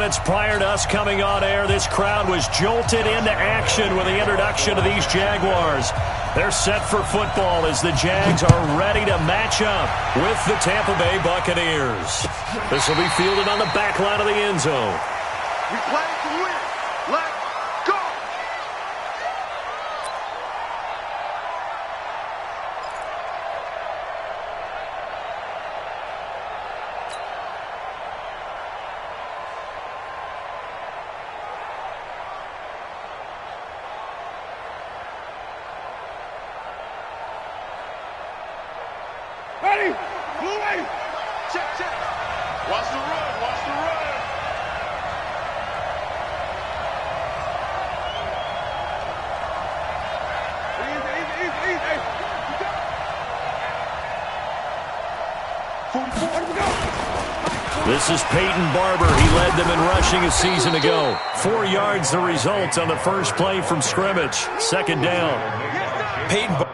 minutes prior to us coming on air, this crowd was jolted into action with the introduction of these Jaguars. They're set for football as the Jags are ready to match up with the Tampa Bay Buccaneers. This will be fielded on the back line of the end zone. We play to win. Let's go! Ready? Blue ready. Check, check. Watch the run, watch the run. Easy. 44. This is Peyton Barber. He led them in rushing a season ago. 4 yards the result on the first play from scrimmage. Second down. Peyton Barber.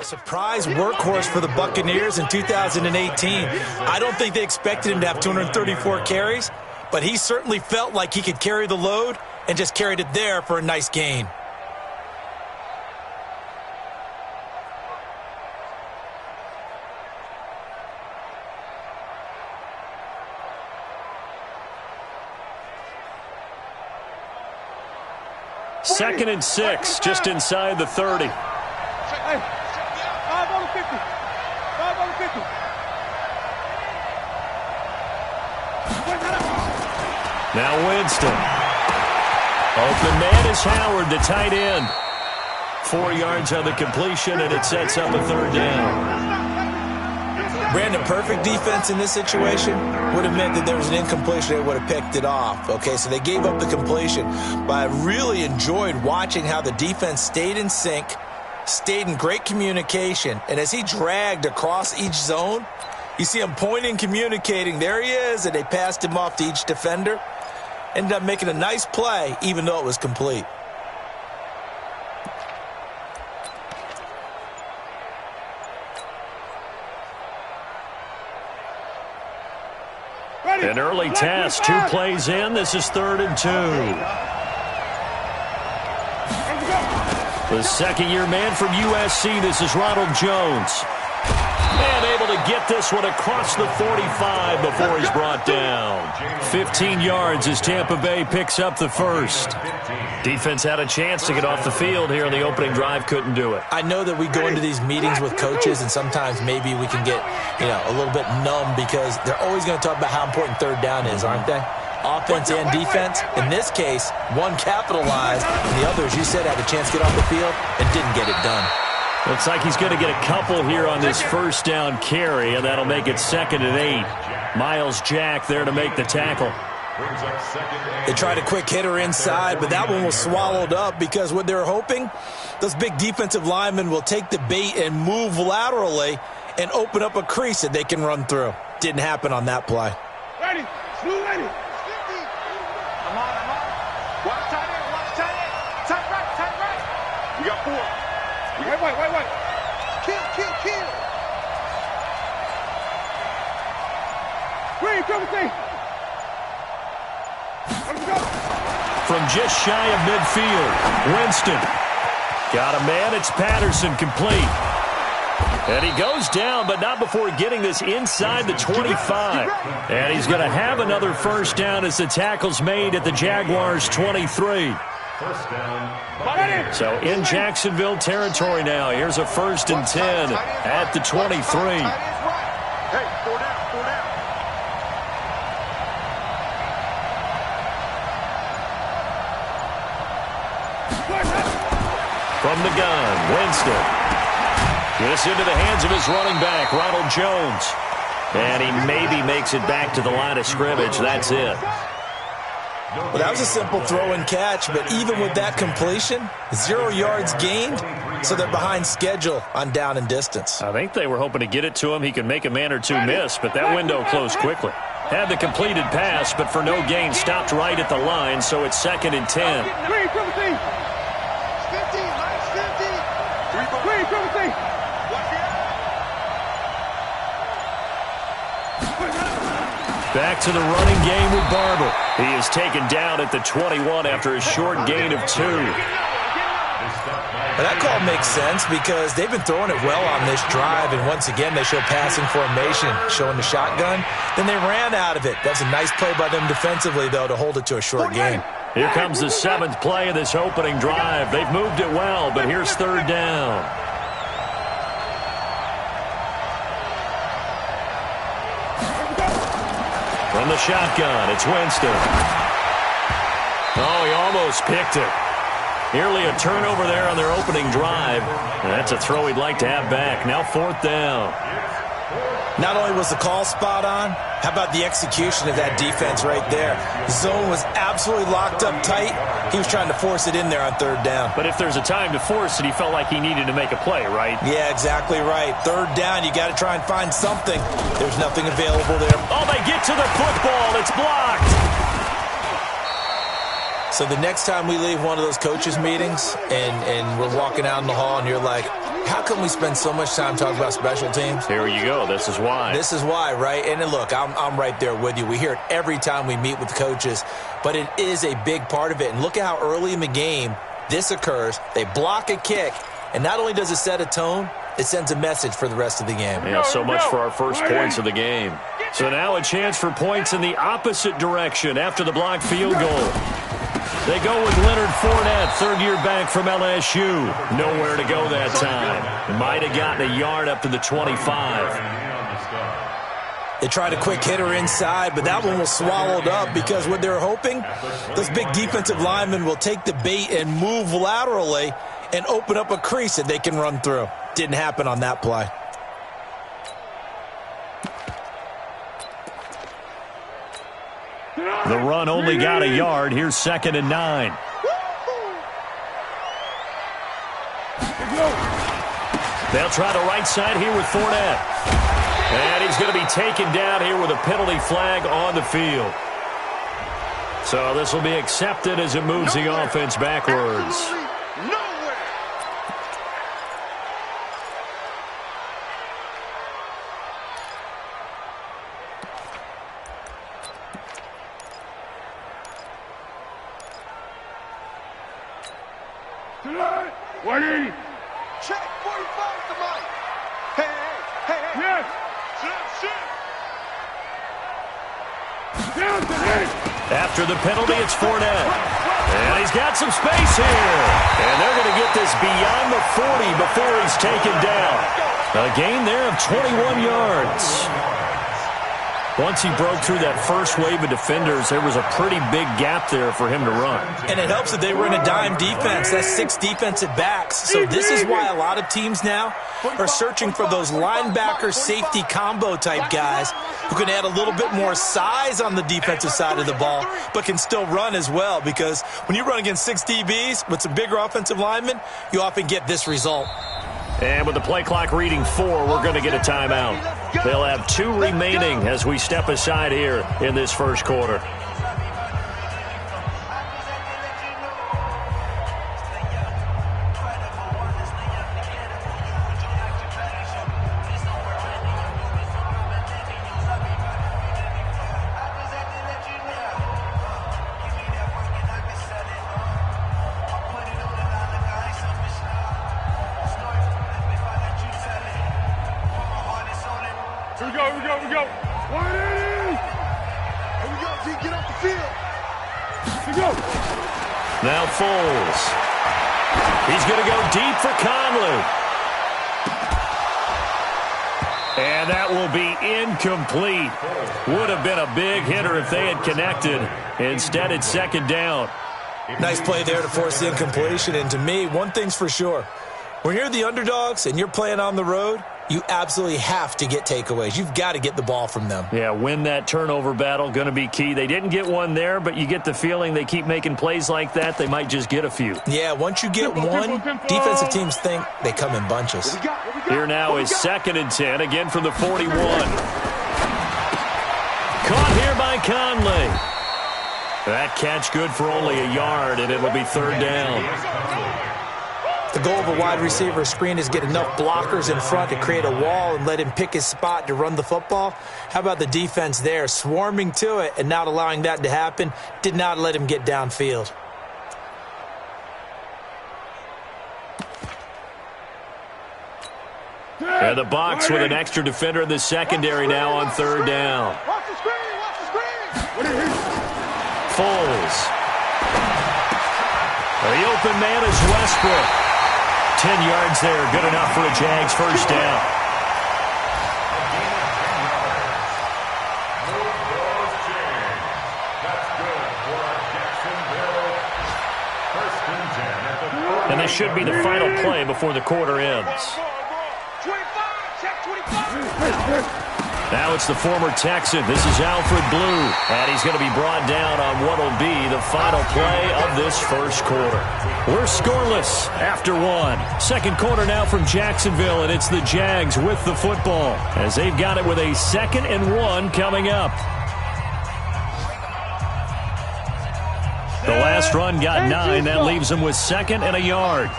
A surprise workhorse for the Buccaneers in 2018. I don't think they expected him to have 234 carries, but he certainly felt like he could carry the load and just carried it there for a nice gain. Second and 6, just inside the 30. Hey, 5 on the 50. 5 on the 50. Now Winston. Open man is Howard, the tight end. 4 yards on the completion, and it sets up a third down. Brandon, perfect defense in this situation would have meant that there was an incompletion. They would have picked it off. Okay, so they gave up the completion. But I really enjoyed watching how the defense stayed in sync, stayed in great communication, and as he dragged across each zone, you see him pointing, communicating. There he is, and they passed him off to each defender. Ended up making a nice play, even though it was complete. An early test, 2 plays in. This is 3rd and 2. The second-year man from USC, this is Ronald Jones. And able to get this one across the 45 before he's brought down. 15 yards as Tampa Bay picks up the first. Defense had a chance to get off the field here on the opening drive, couldn't do it. I know that we go into these meetings with coaches, and sometimes maybe we can get, a little bit numb because they're always going to talk about how important third down is, aren't they? Offense and defense. In this case, one capitalized, and the other, as you said, had a chance to get off the field and didn't get it done. Looks like he's going to get a couple here on this first down carry, and that'll make it 2nd and 8. Miles Jack there to make the tackle. They tried a quick hitter inside, but that one was swallowed up because what they're hoping, those big defensive linemen will take the bait and move laterally and open up a crease that they can run through. Didn't happen on that play. Ready. Blue ready. I'm on. Watch tight end, Tight right. We got 4. Wait. Kill. Green, double team. Let's go. From just shy of midfield, Winston. Got a man, it's Patterson, complete. And he goes down, but not before getting this inside the 25. And he's going to have another first down as the tackle's made at the Jaguars' 23. First down. So in Jacksonville territory now. Here's a 1st and 10 at the 23. Hey, 4 down, 4 down. From the gun, Winston. This into the hands of his running back, Ronald Jones. And he maybe makes it back to the line of scrimmage. That's it. Well, that was a simple throw and catch, but even with that completion, 0 yards gained, so they're behind schedule on down and distance. I think they were hoping to get it to him. He could make a man or two miss, but that window closed quickly. Had the completed pass, but for no gain, stopped right at the line, so it's 2nd and 10. Green, triple T. 50, minus 50. Green, triple T. Back to the running game with Barber. He is taken down at the 21 after a short gain of 2. Well, that call makes sense because they've been throwing it well on this drive, and once again they show passing formation, showing the shotgun. Then they ran out of it. That's a nice play by them defensively, though, to hold it to a short gain. Here comes the 7th play of this opening drive. They've moved it well, but here's 3rd down. From the shotgun, it's Winston. Oh, he almost picked it. Nearly a turnover there on their opening drive. And that's a throw he'd like to have back. Now 4th down. Not only was the call spot on, how about the execution of that defense right there? The zone was absolutely locked up tight. He was trying to force it in there on 3rd down. But if there's a time to force it, he felt like he needed to make a play, right? Yeah, exactly right. 3rd down, you got to try and find something. There's nothing available there. Oh, they get to the football. It's blocked. So the next time we leave one of those coaches' meetings and we're walking out in the hall and you're like, how come we spend so much time talking about special teams? Here you go. This is why. This is why, right? And then look, I'm right there with you. We hear it every time we meet with coaches, but it is a big part of it. And look at how early in the game this occurs. They block a kick, and not only does it set a tone, it sends a message for the rest of the game. Yeah, so much for our first points of the game. So now a chance for points in the opposite direction after the blocked field goal. They go with Leonard Fournette, 3rd-year back from LSU. Nowhere to go that time. Might have gotten a yard up to the 25. They tried a quick hitter inside, but that one was swallowed up because what they're hoping, those big defensive linemen will take the bait and move laterally and open up a crease that they can run through. Didn't happen on that play. The run only got a yard. Here's 2nd and 9. They'll try the right side here with Fournette. And he's going to be taken down here with a penalty flag on the field. So this will be accepted as it moves the offense backwards. Check 45 to Mike. Hey. Yes. After the penalty, it's Fournette. And he's got some space here. And they're going to get this beyond the 40 before he's taken down. A gain there of 21 yards. Once he broke through that first wave of defenders, there was a pretty big gap there for him to run. And it helps that they were in a dime defense. That's 6 defensive backs. So this is why a lot of teams now are searching for those linebacker safety combo type guys who can add a little bit more size on the defensive side of the ball, but can still run as well. Because when you run against 6 DBs with some bigger offensive linemen, you often get this result. And with the play clock reading 4, we're going to get a timeout. They'll have 2 remaining as we step aside here in this first quarter. Here we go. 180. Here we go, T. Get off the field. Here we go. Now Foles. He's going to go deep for Conley. And that will be incomplete. Would have been a big hitter if they had connected. Instead, it's second down. Nice play there to force the incompletion. And to me, one thing's for sure. When you're the underdogs and you're playing on the road, you absolutely have to get takeaways. You've got to get the ball from them. Yeah, win that turnover battle, going to be key. They didn't get one there, but you get the feeling they keep making plays like that, they might just get a few. Yeah, once you get one, defensive teams think they come in bunches. Here now is 2nd and 10, again from the 41. Caught here by Conley. That catch good for only a yard, and it'll be 3rd down. The goal of a wide receiver screen is get enough blockers in front to create a wall and let him pick his spot to run the football. How about the defense there, swarming to it and not allowing that to happen? Did not let him get downfield. And the Bucs with an extra defender in the secondary now on 3rd down. Watch the screen! Watch the screen! Foles. The open man is Westbrook. 10 yards there, good enough for a Jags first down. And this should be the final play before the quarter ends. 25, check 25. Now it's the former Texan. This is Alfred Blue. And he's going to be brought down on what will be the final play of this first quarter. We're scoreless after one. Second quarter now from Jacksonville, and it's the Jags with the football as they've got it with a 2nd and 1 coming up. The last run got 9. That leaves them with 2nd and a yard.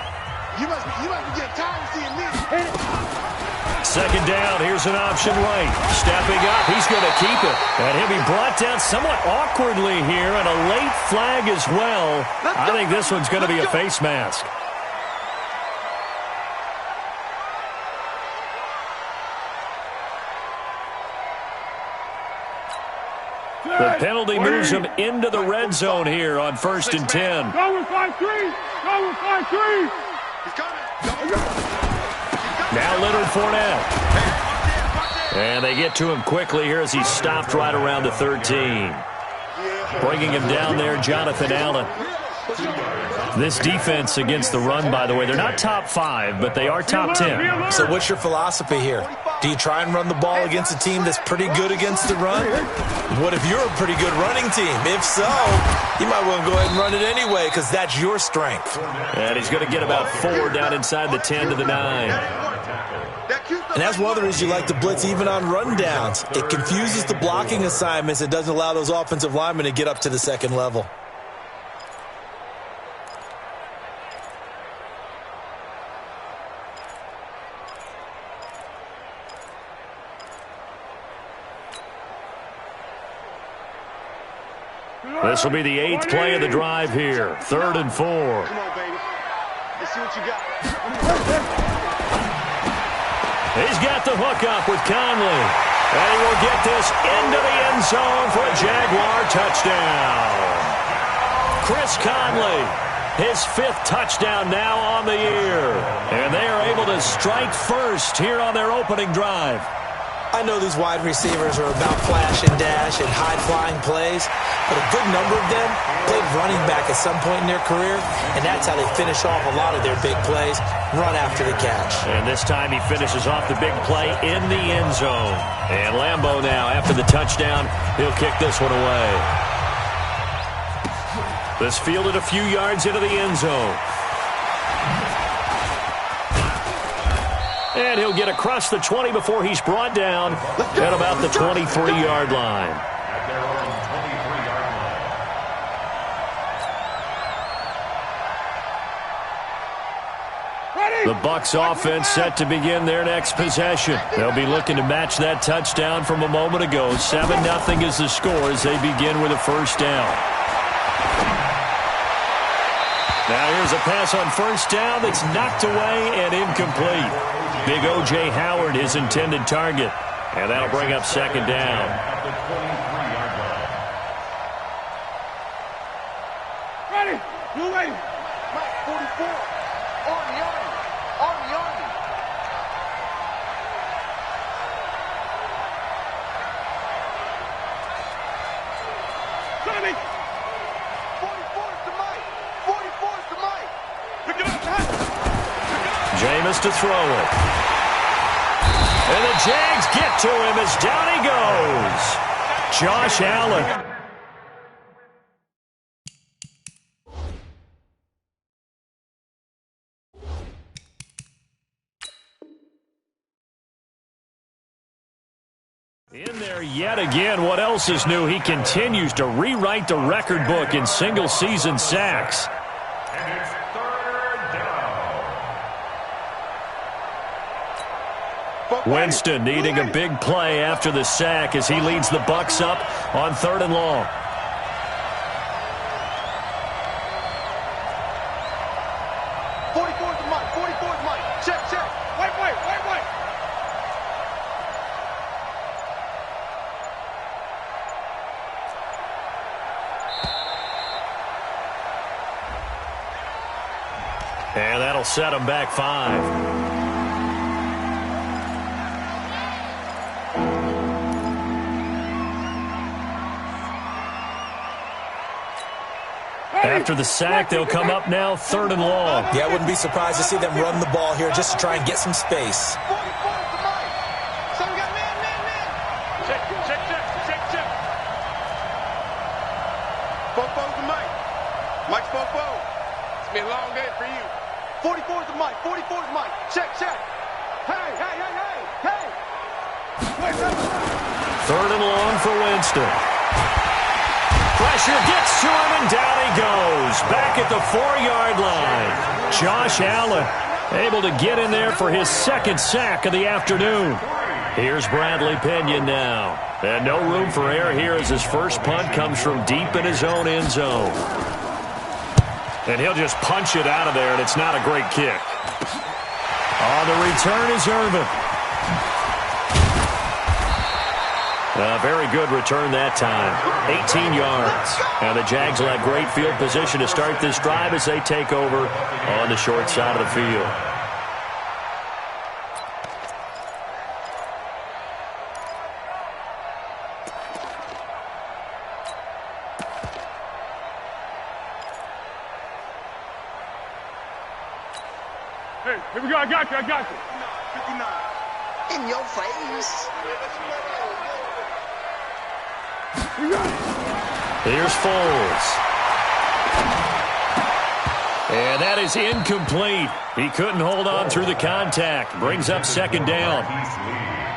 You must be getting tired of seeing me. 2nd down, here's an option right. Stepping up, he's going to keep it. And he'll be brought down somewhat awkwardly here, and a late flag as well. I think this one's going to be a face mask. The penalty moves him into the red zone here on 1st and 10. Go with 5-3! Go with 5-3! He's coming. Now Leonard Fournette. And they get to him quickly here as he's stopped right around the 13. Bringing him down there, Jonathan Allen. This defense against the run, by the way, they're not top 5, but they are top 10. So what's your philosophy here? Do you try and run the ball against a team that's pretty good against the run? What if you're a pretty good running team? If so, you might want to go ahead and run it anyway because that's your strength. And he's going to get about 4 down inside the 10 to the 9. And that's one of the reasons you like to blitz even on rundowns. It confuses the blocking assignments. It doesn't allow those offensive linemen to get up to the second level. This will be the 8th play of the drive here. 3rd and 4. Come on, baby. Let's see what you got. He's got the hook up with Conley. And he will get this into the end zone for a Jaguar touchdown. Chris Conley, his 5th touchdown now on the year. And they are able to strike first here on their opening drive. I know these wide receivers are about flash and dash and high-flying plays, but a good number of them played running back at some point in their career, and that's how they finish off a lot of their big plays, run after the catch. And this time he finishes off the big play in the end zone. And Lambeau now, after the touchdown, he'll kick this one away. This fielded a few yards into the end zone. And he'll get across the 20 before he's brought down at about the 23-yard line. The Bucs offense set to begin their next possession. They'll be looking to match that touchdown from a moment ago. 7-0 is the score as they begin with a first down. Now here's a pass on first down that's knocked away and incomplete. Big O.J. Howard, his intended target. And that'll bring up second down. Ready? 280. Mike, 44. Army. Tommy. 44 is the Mike. 44 is the Mike. Pick it up. Jameis to throw it. And the Jags get to him as down he goes. Josh Allen. In there yet again. What else is new? He continues to rewrite the record book in single-season sacks. And it's third down. Winston needing a big play after the sack as he leads the Bucs up on 3rd and long. Check. Wait. And that'll set him back 5. After the sack, they'll come up now 3rd and long. Yeah, I wouldn't be surprised to see them run the ball here just to try and get some space. 44 is the Mike. So we got man. Check. Fofo's the Mike. Mike's Fofo. It's been a long day for you. 44 is the Mike. 44 is Mike. Check. Hey. Wait. 3rd and long for Winston. Pressure gets to him, and down he goes. Back at the 4-yard line. Josh Allen able to get in there for his 2nd sack of the afternoon. Here's Bradley Pinion now. And no room for error here as his first punt comes from deep in his own end zone. And he'll just punch it out of there, and it's not a great kick. On the return is Irvin. A very good return that time. 18 yards. And the Jags will have great field position to start this drive as they take over on the short side of the field. Hey, here we go. I got you. 59. In your face. Here's Foles. And that is incomplete. He couldn't hold on through the contact. Brings up 2nd down.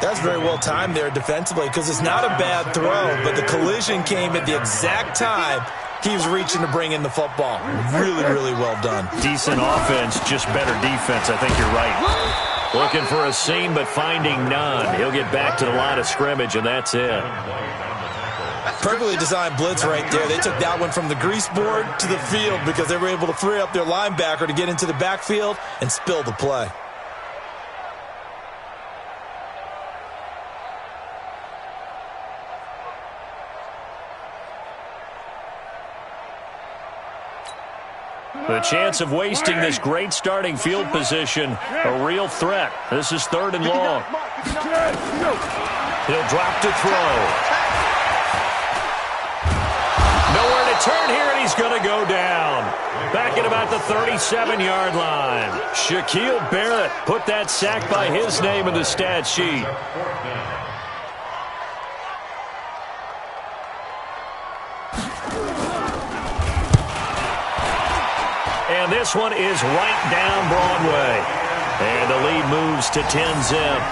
That's very well timed there defensively because it's not a bad throw, but the collision came at the exact time he was reaching to bring in the football. Really well done. Decent offense, just better defense. I think you're right. Looking for a seam, but finding none. He'll get back to the line of scrimmage, and that's it. Perfectly designed blitz right there. They took that one from the grease board to the field because they were able to free up their linebacker to get into the backfield and spill the play. The chance of wasting this great starting field position, a real threat. This is 3rd and long. He'll drop to throw. Nowhere to turn here, and he's going to go down. Back at about the 37-yard line. Shaquille Barrett put that sack by his name in the stat sheet. And this one is right down Broadway. And the lead moves to 10-zip.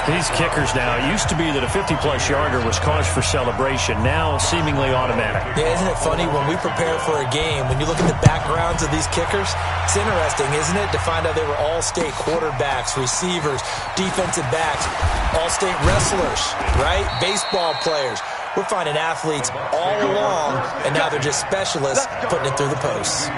These kickers now, it used to be that a 50-plus yarder was cause for celebration. Now seemingly automatic. Yeah, isn't it funny when we prepare for a game, when you look at the backgrounds of these kickers, it's interesting, isn't it, to find out they were all-state quarterbacks, receivers, defensive backs, all-state wrestlers, right? Baseball players. We're finding athletes all along, and now they're just specialists putting it through the posts.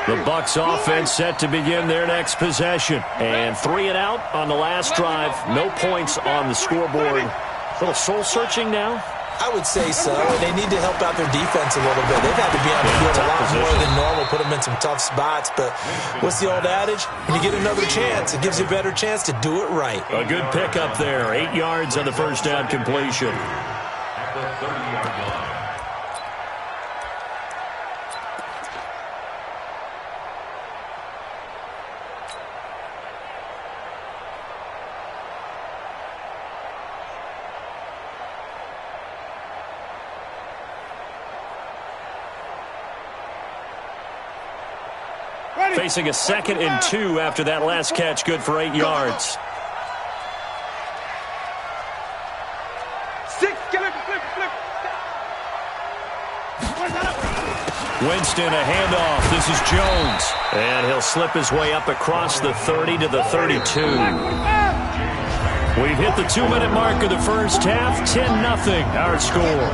The Bucs offense set to begin their next possession. And 3 and out on the last drive. No points on the scoreboard. A little soul-searching now. I would say so. They need to help out their defense a little bit. They've had to be on the field a lot more than normal, put them in some tough spots. But what's the old adage? When you get another chance, it gives you a better chance to do it right. A good pickup there. 8 yards on the first down completion. At the 30-yard line. Facing a 2nd and 2 after that last catch, good for 8 yards. Winston, a handoff. This is Jones. And he'll slip his way up across the 30 to the 32. We've hit the 2-minute mark of the first half. 10-0, our score.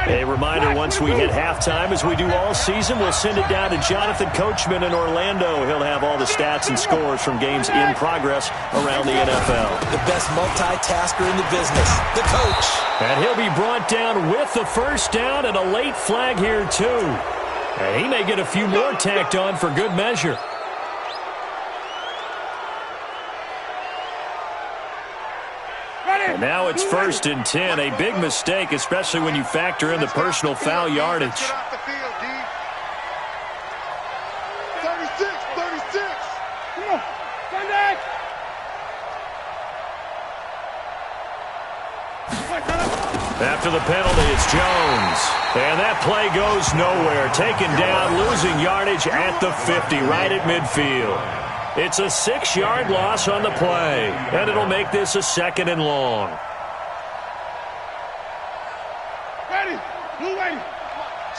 A reminder, once we hit halftime, as we do all season, we'll send it down to Jonathan Coachman in Orlando. He'll have all the stats and scores from games in progress around the NFL. The best multitasker in the business, the coach. And he'll be brought down with the first down and a late flag here, too. And he may get a few more tacked on for good measure. And now it's 1st and 10. A big mistake, especially when you factor in the personal foul yardage. 36, 36. Come on, Sunday. After the penalty, it's Jones. And that play goes nowhere. Taken down, losing yardage at the 50, right at midfield. It's a 6-yard loss on the play, and it'll make this a 2nd and long. Ready. Blue ready.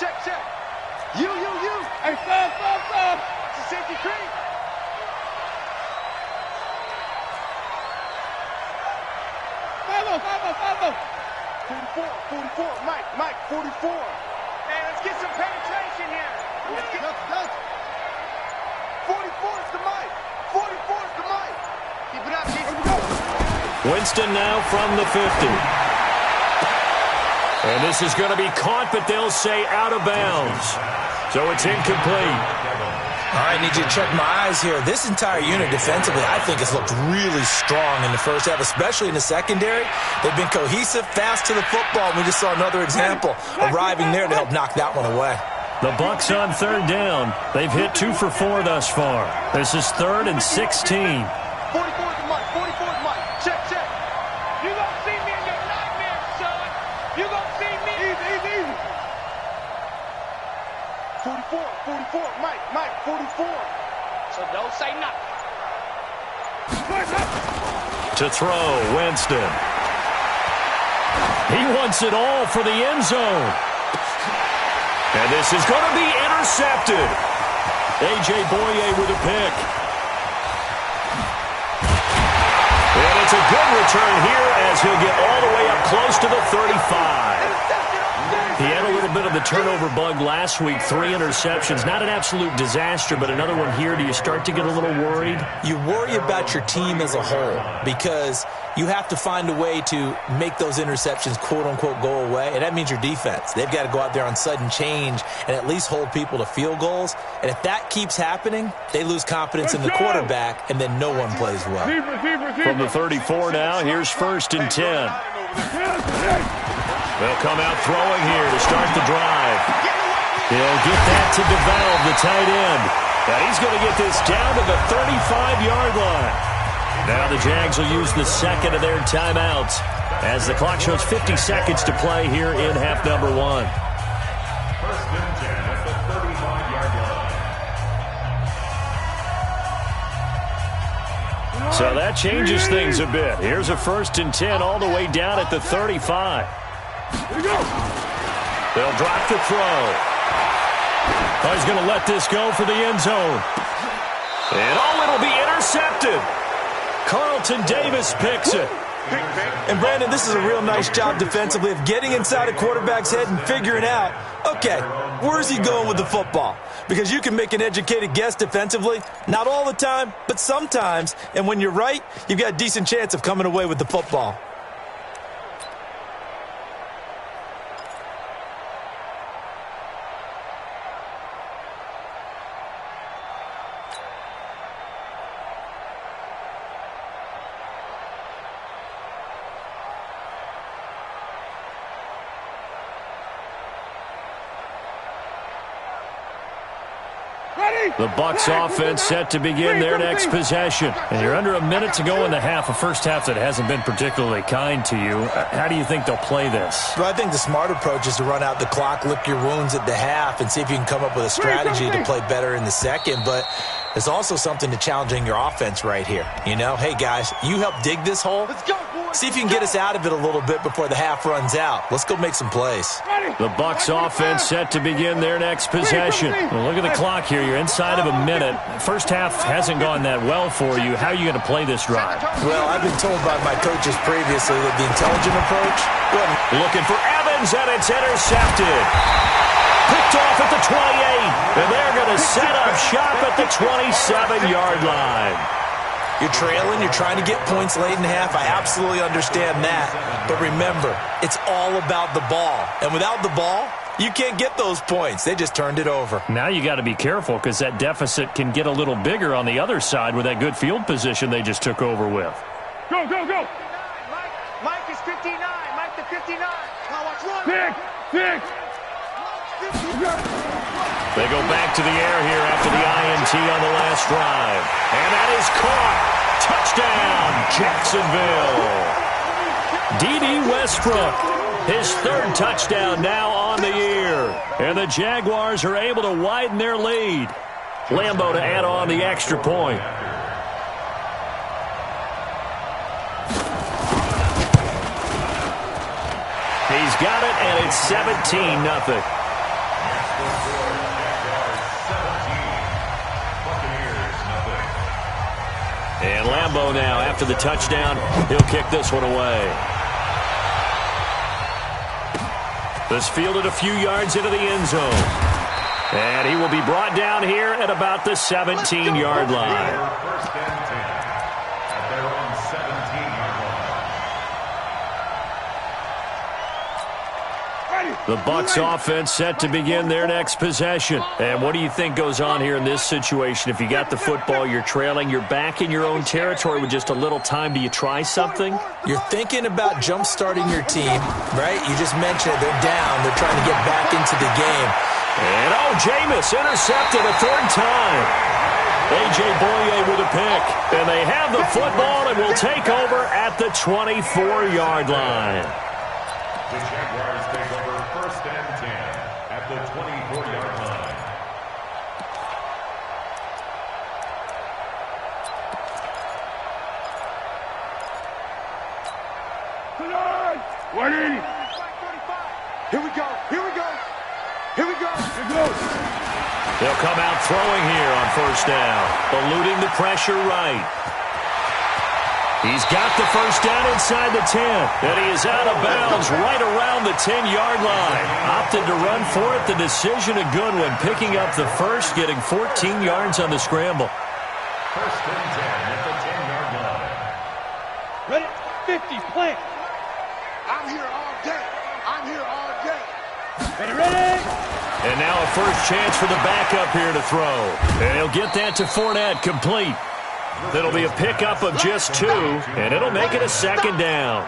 Check. You. Hey, stop. It's a safety creep. Follow. 44. Mike, 44. Hey, let's get some penetration here. Let's get 44 is the Mike. 44 is the Mike. Keep it up, Winston now from the 50. And this is going to be caught, but they'll say out of bounds. So it's incomplete. All right, need you to check my eyes here. This entire unit defensively, I think, has looked really strong in the first half, especially in the secondary. They've been cohesive, fast to the football, and we just saw another example arriving there to help knock that one away. The Bucs on 3rd down. They've hit 2 for 4 thus far. This is 3rd and 16. 44 is the Mike. 44 is Mike. Check. You gonna see me in your nightmares, son. You gonna see me. Easy. 44. Mike, 44. So don't say nothing. To throw, Winston. He wants it all for the end zone. And this is going to be intercepted. A.J. Boye with a pick. And it's a good return here as he'll get all the way up close to the 35. He had a little bit of the turnover bug last week, 3 interceptions. Not an absolute disaster, but another one here. Do you start to get a little worried? You worry about your team as a whole because you have to find a way to make those interceptions, quote-unquote, go away, and that means your defense. They've got to go out there on sudden change and at least hold people to field goals. And if that keeps happening, they lose confidence in the quarterback, and then no one plays well. From the 34 now, here's 1st and 10. They'll come out throwing here to start the drive. He'll get that to DeValve, the tight end. Now he's going to get this down to the 35-yard line. Now the Jags will use the 2nd of their timeouts as the clock shows 50 seconds to play here in half number 1. 1st and 10 at the 35-yard line. So that changes things a bit. Here's a 1st and 10 all the way down at the 35. They'll drop the throw. Oh, he's going to let this go for the end zone. And it'll be intercepted. Carlton Davis picks it. And, Brandon, this is a real nice job defensively of getting inside a quarterback's head and figuring out, okay, where's he going with the football? Because you can make an educated guess defensively, not all the time, but sometimes. And when you're right, you've got a decent chance of coming away with the football. The Bucs offense set to begin their next possession. And you're under a minute to go in the half, a first half that hasn't been particularly kind to you. How do you think they'll play this? Well, I think the smart approach is to run out the clock, lick your wounds at the half, and see if you can come up with a strategy to play better in the second. But there's also something to challenging your offense right here. You know, hey, guys, you help dig this hole. Let's go, boys. See if you can get us out of it a little bit before the half runs out. Let's go make some plays. The Bucs offense set to begin their next possession. Well, look at the clock here. You're inside of a minute. First half hasn't gone that well for you. How are you going to play this drive? Well, I've been told by my coaches previously that the intelligent approach... Looking for Evans, and it's intercepted. Picked off at the 28, and they're going to set up shop at the 27-yard line. You're trailing, you're trying to get points late in half. I absolutely understand that. But remember, it's all about the ball. And without the ball, you can't get those points. They just turned it over. Now you got to be careful because that deficit can get a little bigger on the other side with that good field position they just took over with. Go, go, go. Mike is 59. Mike the 59. Now watch one. Pick. They go back to the air here after the INT on the last drive. And that is caught. Touchdown, Jacksonville. D.D. Westbrook, his third touchdown now on the year. And the Jaguars are able to widen their lead. Lambeau to add on the extra point. He's got it, and it's 17-0. And Lambeau now, after the touchdown, he'll kick this one away. This fielded a few yards into the end zone. And he will be brought down here at about the 17-yard line. First and 10 at their own 17-yard line. The Bucs offense set to begin their next possession. And what do you think goes on here in this situation? If you got the football, you're trailing, you're back in your own territory with just a little time. Do you try something? You're thinking about jump-starting your team, right? You just mentioned it. They're down. They're trying to get back into the game. And, Jameis intercepted a third time. A.J. Boye with a pick. And they have the football and will take over at the 24-yard line. The Jaguars take over first and 10 at the 24-yard line. Tonight. 180. Here we go. They'll come out throwing here on first down, eluding the pressure right. He's got the first down inside the 10, and he is out of bounds right around the 10-yard line. Opted to run for it. The decision a good one, picking up the first, getting 14 yards on the scramble. First and 10 at the 10-yard line. Ready? 50, plant. I'm here all day. Ready? And now a first chance for the backup here to throw. And he'll get that to Fournette, complete. That'll be a pickup of just 2, and it'll make it a second down.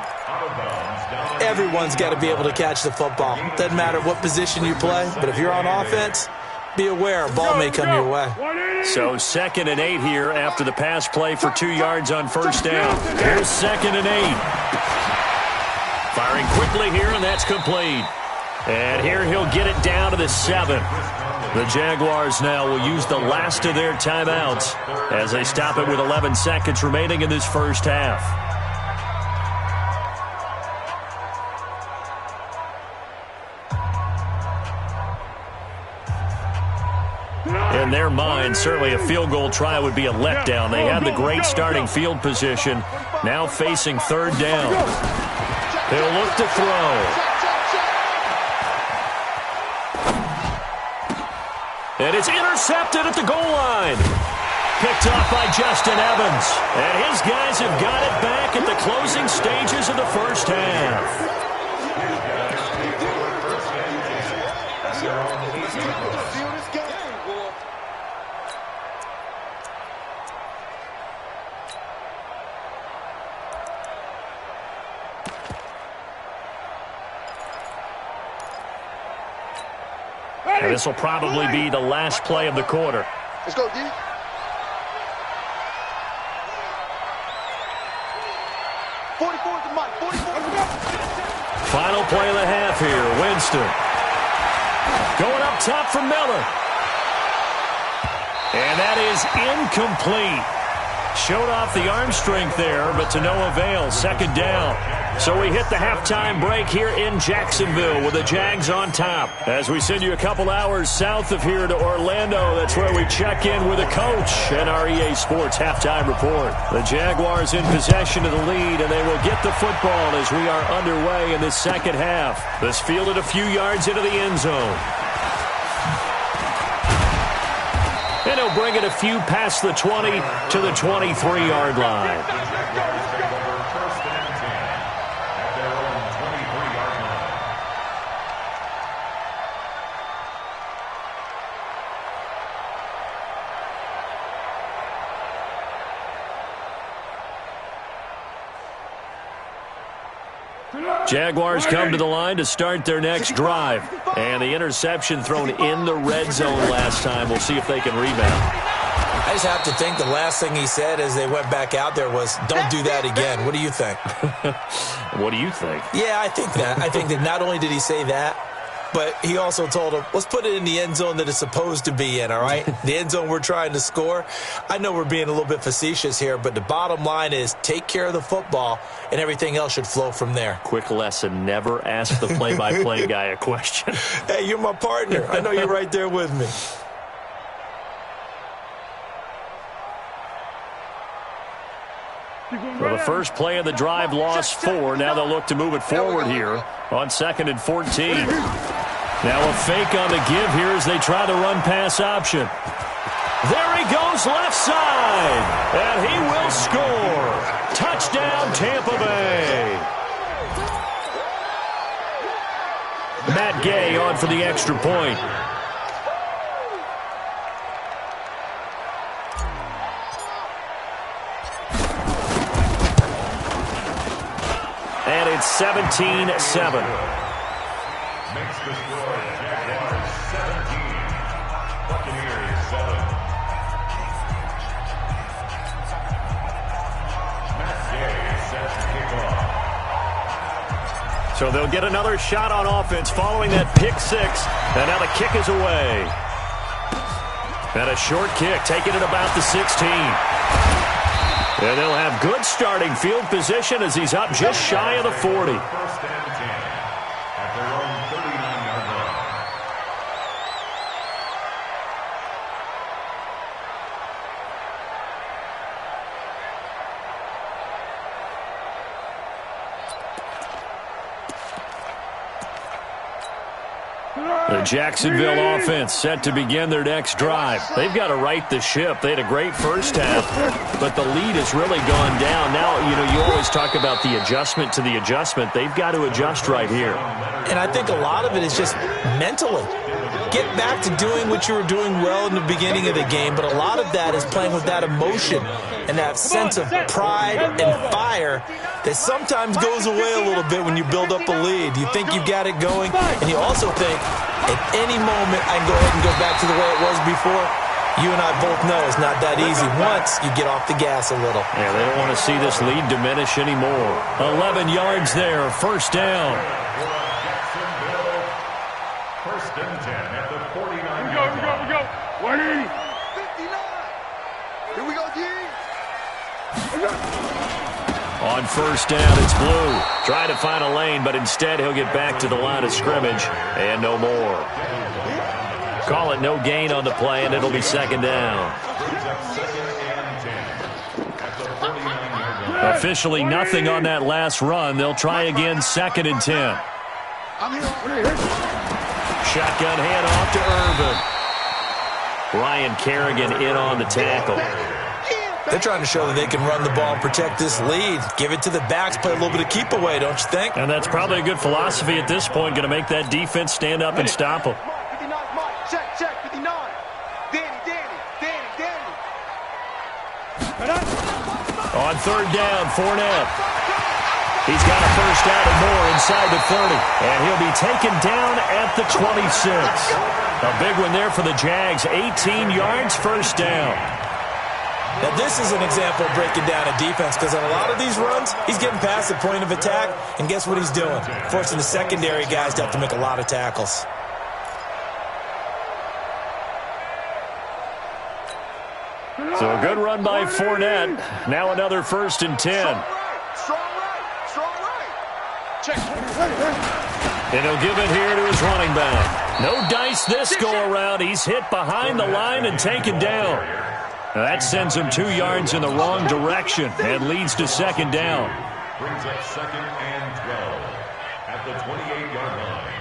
Everyone's got to be able to catch the football. Doesn't matter what position you play, but if you're on offense, be aware a ball may come your way. So 2nd and 8 here after the pass play for 2 yards on first down. Here's 2nd and 8. Firing quickly here, and that's complete. And here he'll get it down to the 7. The Jaguars now will use the last of their timeouts as they stop it with 11 seconds remaining in this first half. in their mind, certainly a field goal try would be a letdown. They had the great starting field position. Now facing third down. They'll look to throw. And it's intercepted at the goal line. Picked off by Justin Evans. And his guys have got it back at the closing stages of the first half. And this will probably be the last play of the quarter. Let's go, D. Final play of the half here. Winston. Going up top for Miller. And that is incomplete. Showed off the arm strength there, but to no avail. Second down. So we hit the halftime break here in Jacksonville with the Jags on top. As we send you a couple hours south of here to Orlando, that's where we check in with the coach and our EA Sports halftime report. The Jaguars in possession of the lead, and they will get the football as we are underway in the second half. This fielded a few yards into the end zone. And he'll bring it a few past the 20 to the 23-yard line. Jaguars come to the line to start their next drive. And the interception thrown in the red zone last time. We'll see if they can rebound. I just have to think the last thing he said as they went back out there was, don't do that again. What do you think? What do you think? Yeah, I think that. I think that not only did he say that, but he also told him, let's put it in the end zone that it's supposed to be in, all right? The end zone we're trying to score. I know we're being a little bit facetious here, but the bottom line is take care of the football, and everything else should flow from there. Quick lesson, never ask the play-by-play guy a question. Hey, you're my partner. I know you're right there with me. Well, the first play of the drive lost 4. Now they'll look to move it forward here on 2nd and 14. Now a fake on the give here as they try the run-pass option. There he goes left side, and he will score. Touchdown, Tampa Bay. Matt Gay on for the extra point. And it's 17-7. Makes the score Jaguars 17, Buccaneers 7. Matt Gay sets the kickoff. So they'll get another shot on offense following that pick six. And now the kick is away. And a short kick taken at about the 16. And they'll have good starting field position as he's up just shy of the 40. First and 10 at their own 39-yard line. The Jacksonville offense set to begin their next drive. They've got to right the ship. They had a great first half, but the lead has really gone down. Now, you always talk about the adjustment to the adjustment. They've got to adjust right here. And I think a lot of it is just mentally. Get back to doing what you were doing well in the beginning of the game, but a lot of that is playing with that emotion and that sense of pride and fire that sometimes goes away a little bit when you build up a lead. You think you've got it going, and you also think at any moment I can go ahead and go back to the way it was before. You and I both know it's not that easy once you get off the gas a little. Yeah, they don't want to see this lead diminish anymore. 11 yards there, first down. First and 10 at the 49-yard line. We go. 180. 59. Here we go, D. On first down, it's Blue. Trying to find a lane, but instead he'll get back to the line of scrimmage and no more. Call it no gain on the play, and it'll be second down. Officially nothing on that last run. They'll try again, 2nd and 10. Shotgun handoff to Irvin. Ryan Kerrigan in on the tackle. They're trying to show that they can run the ball and protect this lead. Give it to the backs, play a little bit of keep away, don't you think? And that's probably a good philosophy at this point. Going to make that defense stand up and stop them. 59, Mike. Check, 59. Danny. On 3rd down, Fournette. He's got a first down and more inside the 30. And he'll be taken down at the 26. A big one there for the Jags. 18 yards, first down. Now, this is an example of breaking down a defense because on a lot of these runs, he's getting past the point of attack, and guess what he's doing? Forcing the secondary guys to have to make a lot of tackles. So a good run by Fournette. Now another 1st and 10. Strong right. Check. And he'll give it here to his running back. No dice this go-around. He's hit behind the line and taken down. That sends him 2 yards in the wrong direction and leads to 2nd down. Brings up 2nd and 12 at the 28-yard line.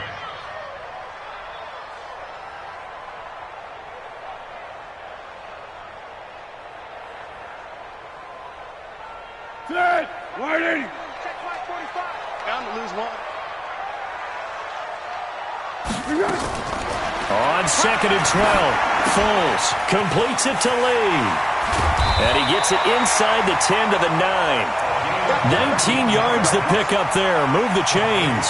Set. Waiting. Check Mike 45. Down to lose 1. On 2nd and 12, Foles completes it to Lee. And he gets it inside the 10 to the 9. 19 yards to pick up there. Move the chains.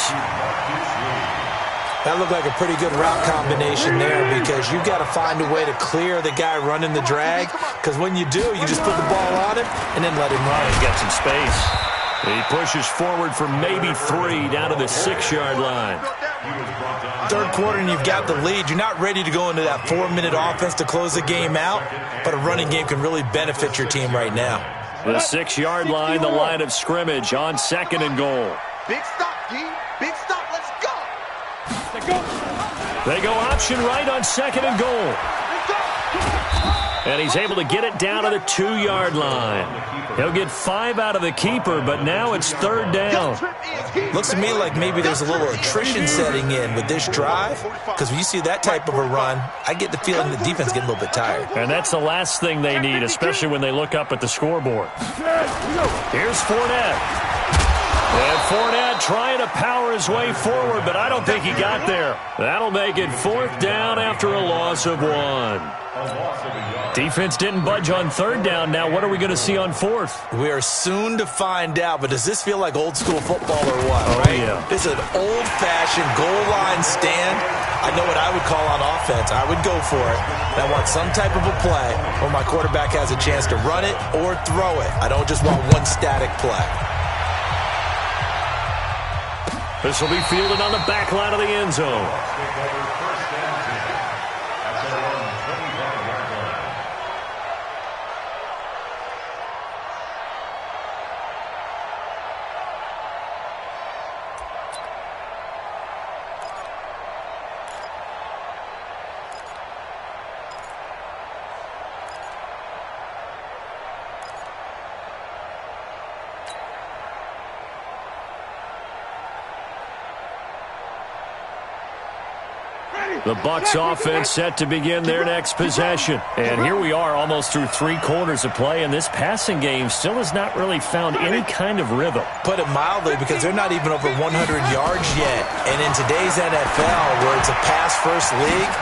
That looked like a pretty good route combination there because you've got to find a way to clear the guy running the drag because when you do, you just put the ball on him and then let him run. He's got some space. He pushes forward for maybe 3 down to the 6-yard line. 3rd quarter and you've got the lead. You're not ready to go into that 4-minute offense to close the game out, but a running game can really benefit your team right now. The 6-yard line, the line of scrimmage on 2nd and goal. Big stop, D. Big stop. Let's go. They go option right on 2nd and goal. And he's able to get it down to the 2-yard line. He'll get 5 out of the keeper, but now it's 3rd down. Looks to me like maybe there's a little attrition setting in with this drive because when you see that type of a run, I get the feeling the defense getting a little bit tired. And that's the last thing they need, especially when they look up at the scoreboard. Here's Fournette. And Fournette trying to power his way forward, but I don't think he got there. That'll make it 4th down after a loss of 1. Defense didn't budge on 3rd down. Now what are we going to see on 4th? We are soon to find out, but does this feel like old school football or what? Oh, right? Yeah. This is an old-fashioned goal line stand. I know what I would call on offense. I would go for it. And I want some type of a play where my quarterback has a chance to run it or throw it. I don't just want one static play. This will be fielded on the back line of the end zone. The Bucs offense set to begin their next possession. And here we are almost through 3 quarters of play, and this passing game still has not really found any kind of rhythm. Put it mildly, because they're not even over 100 yards yet. And in today's NFL, where it's a pass-first league,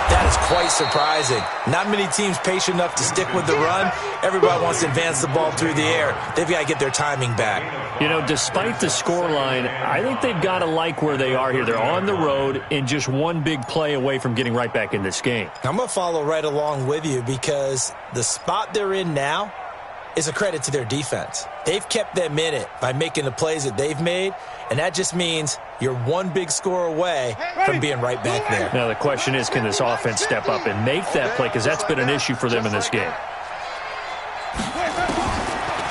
that is quite surprising. Not many teams patient enough to stick with the run. Everybody wants to advance the ball through the air. They've got to get their timing back. You know, despite the scoreline, I think they've got to like where they are here. They're on the road and just one big play away from getting right back in this game. I'm going to follow right along with you because the spot they're in now is a credit to their defense. They've kept them in it by making the plays that they've made, and that just means you're one big score away from being right back there. Now the question is, can this offense step up and make that play? Because that's been an issue for them in this game.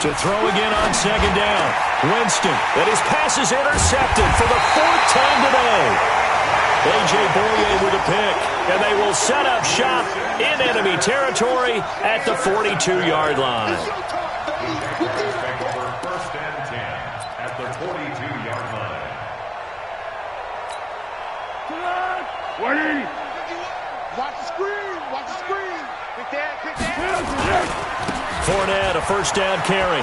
To throw again on 2nd down. Winston, and his pass is intercepted for the 4th time today. A.J. Boye with a pick. And they will set up shop in enemy territory at the 42-yard line. First and 10 at the 42-yard line. 20. Watch the screen. Watch the screen. Quick down. Fournette, a first down carry.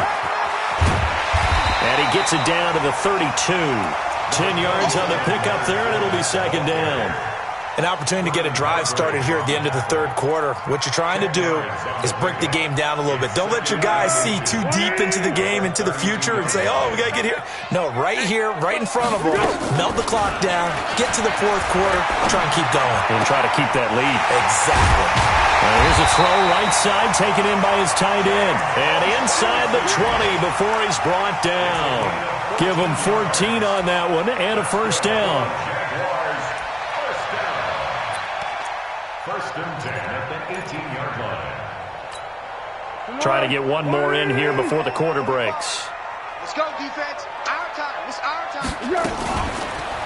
And he gets it down to the 32. 10 yards on the pickup there, and it'll be second down. An opportunity to get a drive started here at the end of the third quarter. What you're trying to do is break the game down a little bit. Don't let your guys see too deep into the game, into the future, and say, oh, we got to get here. No, right here, right in front of them, melt the clock down, get to the fourth quarter, try and keep going. And try to keep that lead. Exactly. Here's a throw right side, taken in by his tight end. And inside the 20 before he's brought down. Give him 14 on that one and a first down. First and 10 at the 18-yard line. Try to get one more in here before the quarter breaks. Let's go, defense. Our time. It's our time.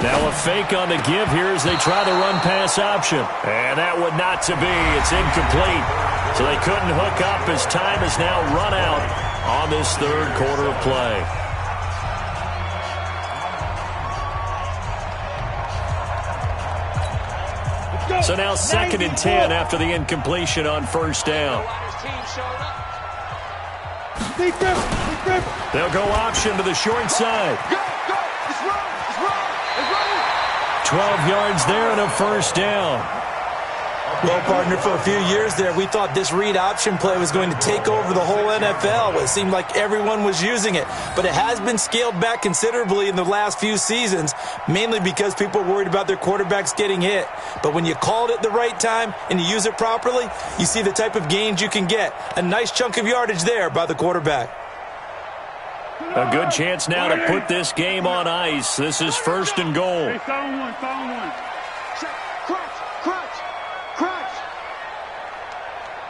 Now a fake on the give here as they try the run-pass option. And that would not to be. It's incomplete. So they couldn't hook up as time is now run out on this third quarter of play. So now second and 10 after the incompletion on first down. They'll go option to the short side. 12 yards there and a first down. Well, partner, for a few years there, we thought this read option play was going to take over the whole NFL. It seemed like everyone was using it. But it has been scaled back considerably in the last few seasons, mainly because people are worried about their quarterbacks getting hit. But when you call it at the right time and you use it properly, you see the type of gains you can get. A nice chunk of yardage there by the quarterback. A good chance now to put this game on ice. This is first and goal. Hey, found one. Crunch.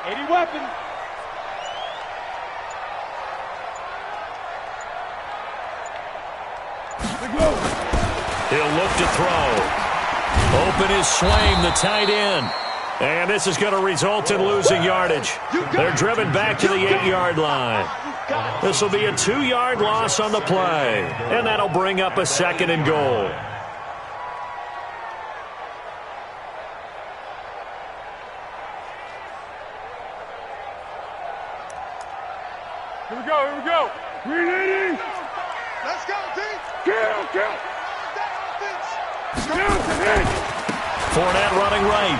80 weapon. He'll look to throw. Open is Swaim, the tight end. And this is going to result in losing yardage. They're driven back to the 8-yard line. This will be a 2-yard loss on the play. And that'll bring up a second and goal. Here we go. Reloading. Let's go, D. Kill. Fournette running right.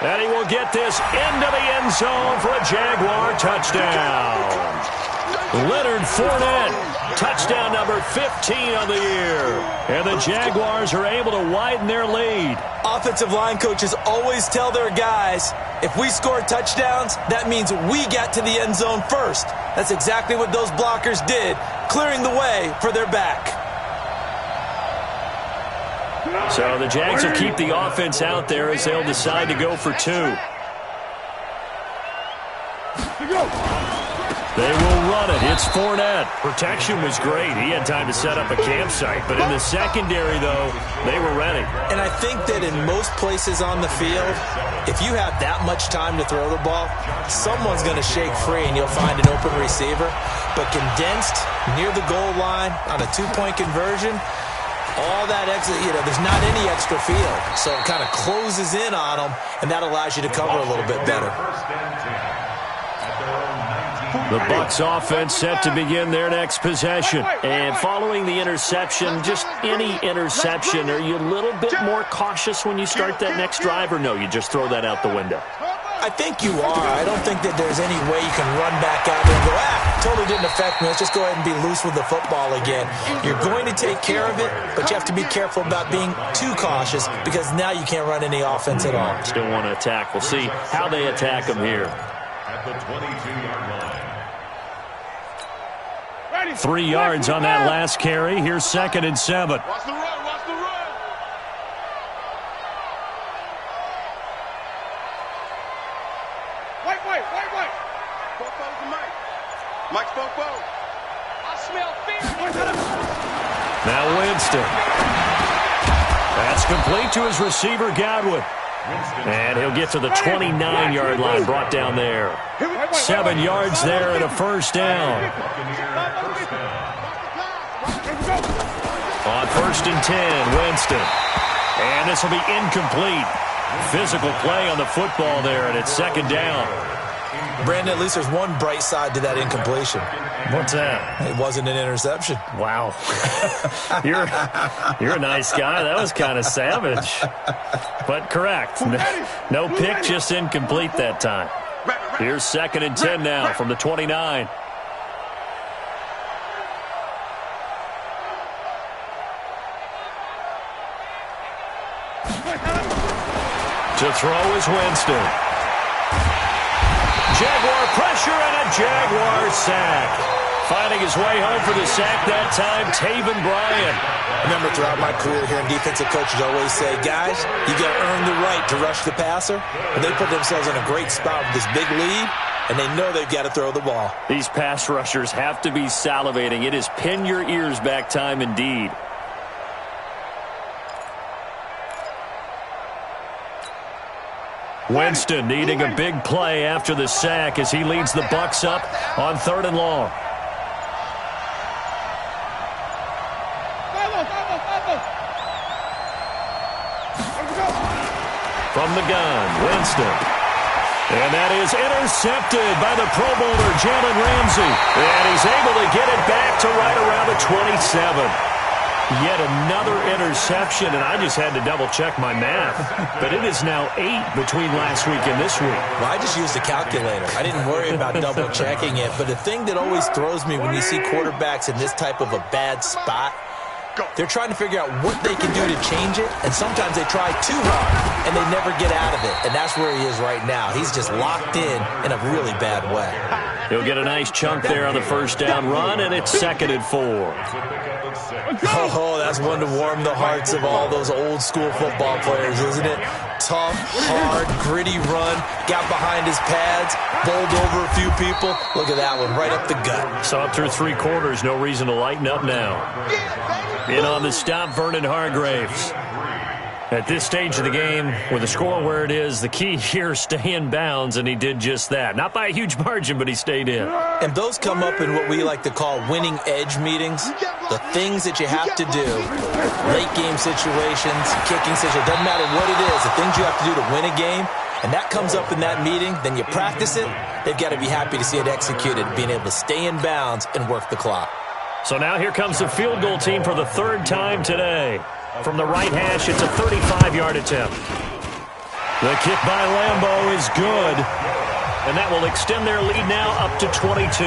And he will get this into the end zone for a Jaguar touchdown. Leonard Fournette, touchdown number 15 on the year. And the Jaguars are able to widen their lead. Offensive line coaches always tell their guys, if we score touchdowns, that means we get to the end zone first. That's exactly what those blockers did, clearing the way for their back. So the Jags will keep the offense out there as they'll decide to go for 2. They will run it. It's Fournette. Protection was great. He had time to set up a campsite. But in the secondary, though, they were ready. And I think that in most places on the field, if you have that much time to throw the ball, someone's going to shake free and you'll find an open receiver. But condensed near the goal line on a 2-point conversion, all that extra, there's not any extra field. So it kind of closes in on them, and that allows you to cover a little bit better. The Bucs offense set to begin their next possession. And following the interception, just any interception, are you a little bit more cautious when you start that next drive, or no, you just throw that out the window? I think you are. I don't think that there's any way you can run back out there and go, totally didn't affect me. Let's just go ahead and be loose with the football again. You're going to take care of it, but you have to be careful about being too cautious because now you can't run any offense at all. Still want to attack. We'll see how they attack them here. At the 22-yard line. 3 yards on that last carry. Here's second and 7. Watch the run. Wait. Foco's the mic. Mike's Foco. I smell fear. Now Winston. That's complete to his receiver, Godwin. And he'll get to the 29-yard line, brought down there. 7 yards there and a first down. On 1st and 10, Winston. And this will be incomplete. Physical play on the football there, and it's 2nd down. Brandon, at least there's one bright side to that incompletion. What's that? It wasn't an interception. Wow. You're a nice guy. That was kind of savage. But correct. No pick, just incomplete that time. Here's 2nd and 10 now from the 29. To throw is Winston. Jaguar pressure and a Jaguar sack. Finding his way home for the sack that time, Taven Bryan. Remember, throughout my career here in defensive coaches always say, guys, you got to earn the right to rush the passer. And they put themselves in a great spot with this big lead, and they know they've got to throw the ball. These pass rushers have to be salivating. It is pin your ears back time indeed. Winston needing a big play after the sack as he leads the Bucs up on 3rd and long. From the gun, Winston. And that is intercepted by the Pro Bowler, Jalen Ramsey. And he's able to get it back to right around the 27. Yet another interception, and I just had to double-check my math. But it is now 8 between last week and this week. Well, I just used a calculator. I didn't worry about double-checking it. But the thing that always throws me when you see quarterbacks in this type of a bad spot, they're trying to figure out what they can do to change it, and sometimes they try too hard, and they never get out of it. And that's where he is right now. He's just locked in a really bad way. He'll get a nice chunk there on the 1st down run, and it's 2nd and 4. Oh, that's one to warm the hearts of all those old-school football players, isn't it? Tough, hard, gritty run, got behind his pads, bowled over a few people. Look at that one, right up the gut. So up through 3 quarters, no reason to lighten up now. In on the stop, Vernon Hargraves. At this stage of the game, with the score where it is, the key here, stay in bounds, and he did just that. Not by a huge margin, but he stayed in. And those come up in what we like to call winning edge meetings. The things that you have to do, late game situations, kicking situations, doesn't matter what it is, the things you have to do to win a game, and that comes up in that meeting, then you practice it, they've got to be happy to see it executed, being able to stay in bounds and work the clock. So now here comes the field goal team for the 3rd time today. From the right hash, it's a 35-yard attempt. The kick by Lambeau is good, and that will extend their lead now up to 22.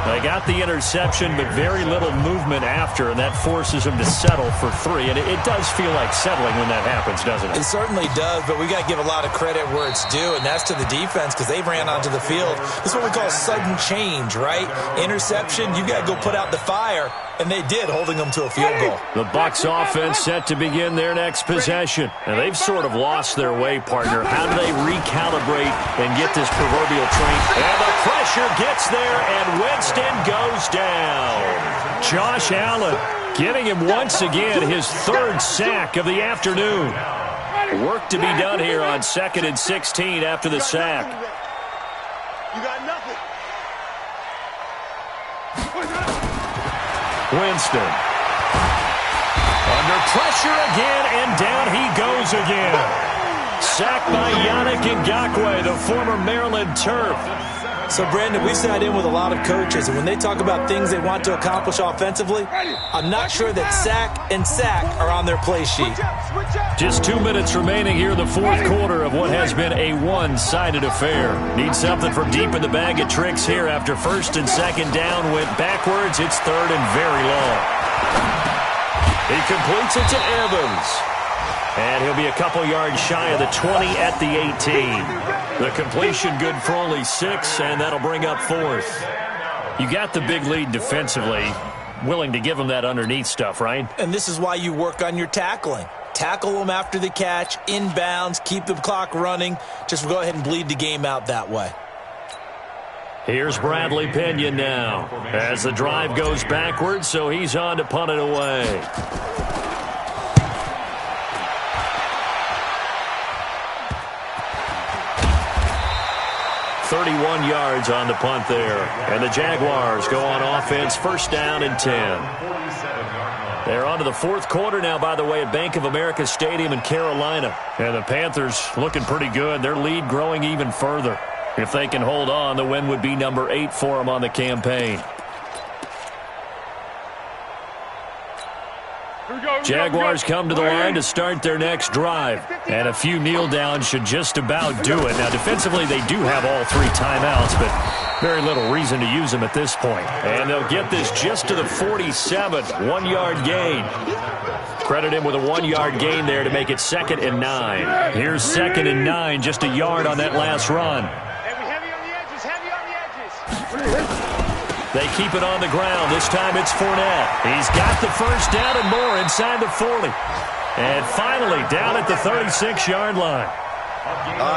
They got the interception, but very little movement after, and that forces them to settle for 3. And it does feel like settling when that happens, doesn't it? It certainly does, but we got to give a lot of credit where it's due, and that's to the defense because they ran onto the field. This is what we call sudden change, right? Interception, you got to go put out the fire, and they did, holding them to a field goal. The Bucs offense set to begin their next possession, and they've sort of lost their way, partner. How do they recalibrate and get this proverbial train? And the pressure gets there, and Winston goes down. Josh Allen getting him once again his 3rd sack of the afternoon. Work to be done here on 2nd and 16 after the sack. You got nothing. Winston. Under pressure again, and down he goes again. Sacked by Yannick Ngakoue, the former Maryland Terp. So, Brandon, we've sat in with a lot of coaches, and when they talk about things they want to accomplish offensively, I'm not sure that sack and sack are on their play sheet. Just 2 minutes remaining here in the 4th quarter of what has been a one-sided affair. Need something from deep in the bag of tricks here after 1st and 2nd down went backwards. It's 3rd and very long. He completes it to Evans. And he'll be a couple yards shy of the 20 at the 18. The completion good for only 6, and that'll bring up 4th. You got the big lead defensively. Willing to give him that underneath stuff, right? And this is why you work on your tackling. Tackle them after the catch, inbounds, keep the clock running. Just go ahead and bleed the game out that way. Here's Bradley Pinion now as the drive goes backwards, so he's on to punt it away. 31 yards on the punt there. And the Jaguars go on offense, first down and 10. They're on to the fourth quarter now, by the way, at Bank of America Stadium in Carolina. And the Panthers looking pretty good. Their lead growing even further. If they can hold on, the win would be number 8 for them on the campaign. Jaguars come to the line to start their next drive. And a few kneel downs should just about do it. Now, defensively, they do have all 3 timeouts, but very little reason to use them at this point. And they'll get this just to the 47, 1-yard gain. Credit him with a 1-yard gain there to make it 2nd and 9. Here's 2nd and 9, just a yard on that last run. Heavy on the edges, heavy on the edges. They keep it on the ground. This time it's Fournette. He's got the first down and more inside the 40. And finally down at the 36-yard line.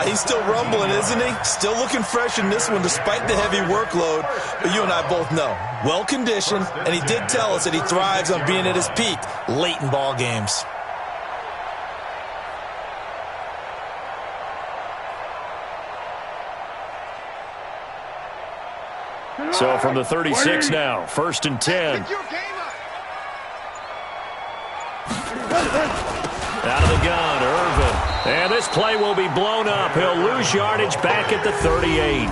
He's still rumbling, isn't he? Still looking fresh in this one despite the heavy workload. But you and I both know, well-conditioned, and he did tell us that he thrives on being at his peak late in ball games. So from the 36 now, 1st and 10. Out of the gun, Irvin. And this play will be blown up. He'll lose yardage back at the 38.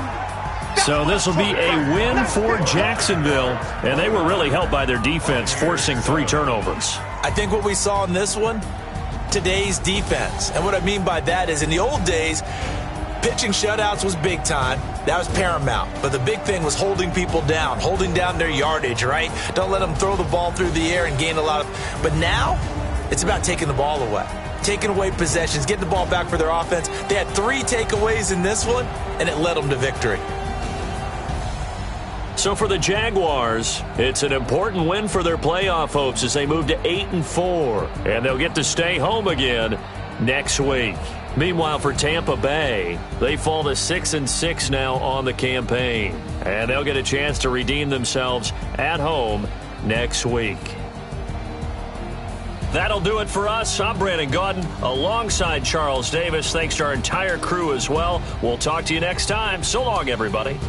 So this will be a win for Jacksonville. And they were really helped by their defense, forcing 3 turnovers. I think what we saw in this one, today's defense. And what I mean by that is in the old days, pitching shutouts was big time. That was paramount. But the big thing was holding people down, holding down their yardage, right? Don't let them throw the ball through the air and gain a lot of... But now, it's about taking the ball away. Taking away possessions, getting the ball back for their offense. They had 3 takeaways in this one, and it led them to victory. So for the Jaguars, it's an important win for their playoff hopes as they move to 8-4. And they'll get to stay home again next week. Meanwhile, for Tampa Bay, they fall to 6-6 now on the campaign. And they'll get a chance to redeem themselves at home next week. That'll do it for us. I'm Brandon Gaudin alongside Charles Davis. Thanks to our entire crew as well. We'll talk to you next time. So long, everybody.